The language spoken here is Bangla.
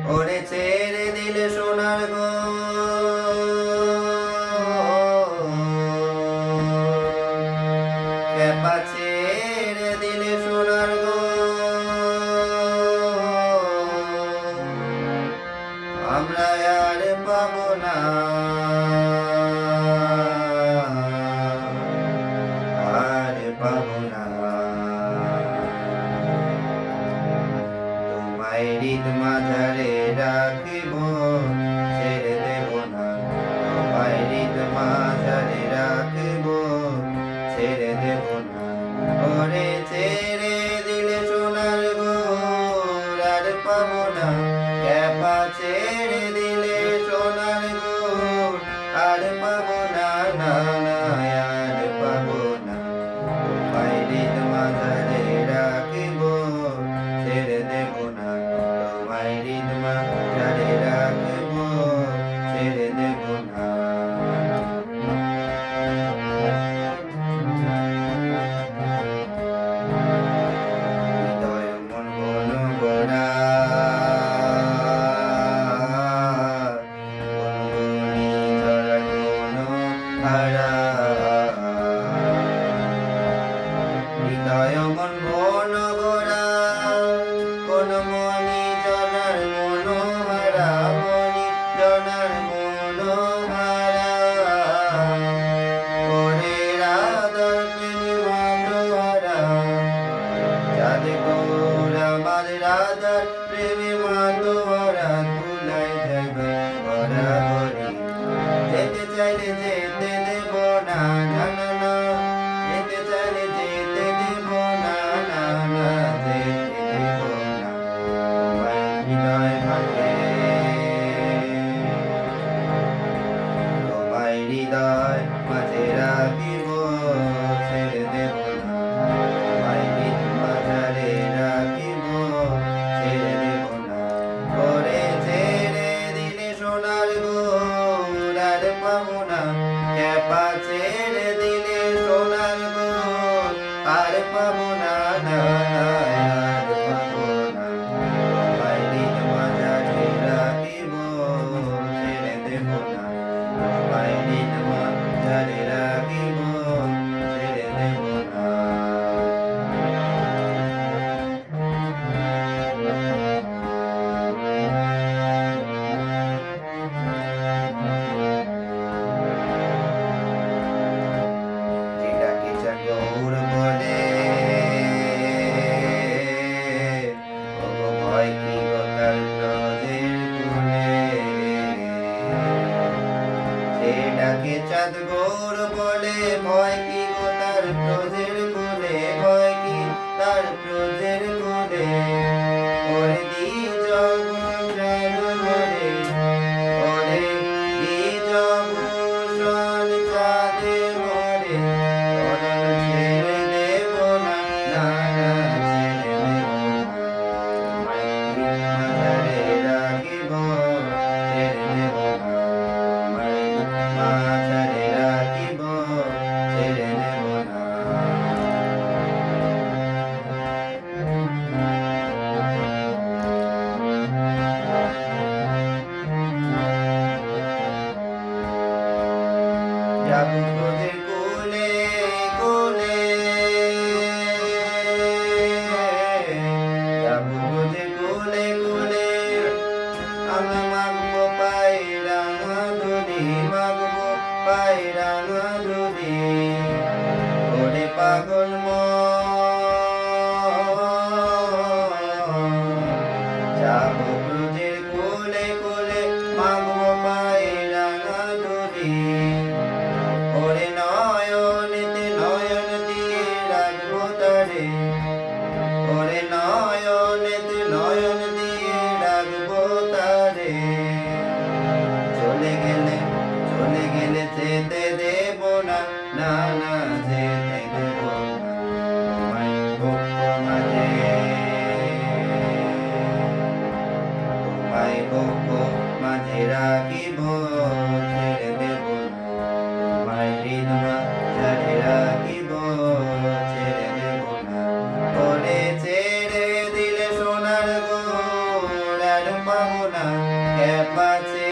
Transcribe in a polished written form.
ওরে ছেড়ে দিলে সোনার গো ক্যাপা ছেড়ে দিলে সোনার গো আমরা আর পাবো না আর পাবো না তোমায় হৃদ মাঝারে রাখিব ছেড়ে দেব না তোমায় হৃদ মাঝারে রাখিব ছেড়ে দেব না ওরে ছেড়ে দিলে সোনার গো আর পাবো না ক্যাপা ছেড়ে দিলে সোনার গো আর পাবো না না না আর পাবো না তোমায় হৃদ মাঝারে রাখিব ছেড়ে দেব না তোমায় হৃদ মাঝারে রাখিব ছেড়ে দেব না হৃদয় মন বন গোড়া গুনগুনি ঝরা কোন হারা হৃদয় মন বন গোড়া কোন মনি জনার মনোহারা মনি জনার মনোহারা ওরে রাধার প্রেমী মাধোহারা চাঁদ গৌরা মার রাধার প্রেমী মাধোহারা তুলাই যাবে বরাবরি যেতে চাইলে যেতে দেব না না না না যেতে চাইলে যেতে দেব না না না যেতে দেব না তোমায় হৃদয় মাঝে তোমায় হৃদয় মাঝে রাখিব ছেড়ে দেব না তোমায় হৃদ মাঝারে রাখিব ছেড়ে দেব না ওরে ছেড়ে দিলে সোনার গো আর পাবো না ক্যাপা ছেড়ে দিলে সোনার গো আর পাবো না না না আর পাবো না তোমায় হৃদ মাঝারে রাখিব ছেড়ে দেব না তোমায় হৃদ মাঝারে রাখিব ছেড়ে দেব না যেটাকে চাকর বলে ওগো ভয় কি গো তার ক্রোধের কুলে সেটাকে চাঁদ গৌর বলে ভয় কি গো তার ক্রোধের কুলে ভয় কি তার ক্রোধের কুলে ওরে দ্বিজ গুঞ্জন মরে ওরে দ্বিজ ভূষণ চাঁদে মরে ওরে ছেড়ে দেব না না না ছেড়ে দেব না তোমায় হৃদ মাঝারে রাখিব ছেড়ে দেব না তোমায় হৃদ মাঝারে রাখিব ছেড়ে দেব না যাবো ক্রোধের কোলে কোলে যাবো ক্রোধের কোলে কোলে আমি মাগবো পায়রা মাধুরী মাগবো পায়রা মাধুরী ওরে পাগল যাবো ক্রোধের কোলে কোলে মাগবো পায়রা মাধুরী ওরে নয়নেতে নয়ন দিয়ে রাখবো তারে ওরে নয়নেতে নয়ন দিয়ে রাখবো তারে চলে গেলে যেতে দেব না না না যেতে দেব না তোমায় বক্ষ মাঝে তোমায় বক্ষ মাঝে রাখিব ছেড়ে দেব না তোমায় হৃদ মাঝারে রাখিব ছেড়ে দেব না ওরে ছেড়ে দিলে সোনার গো আর পাবো না, ক্যাপাচে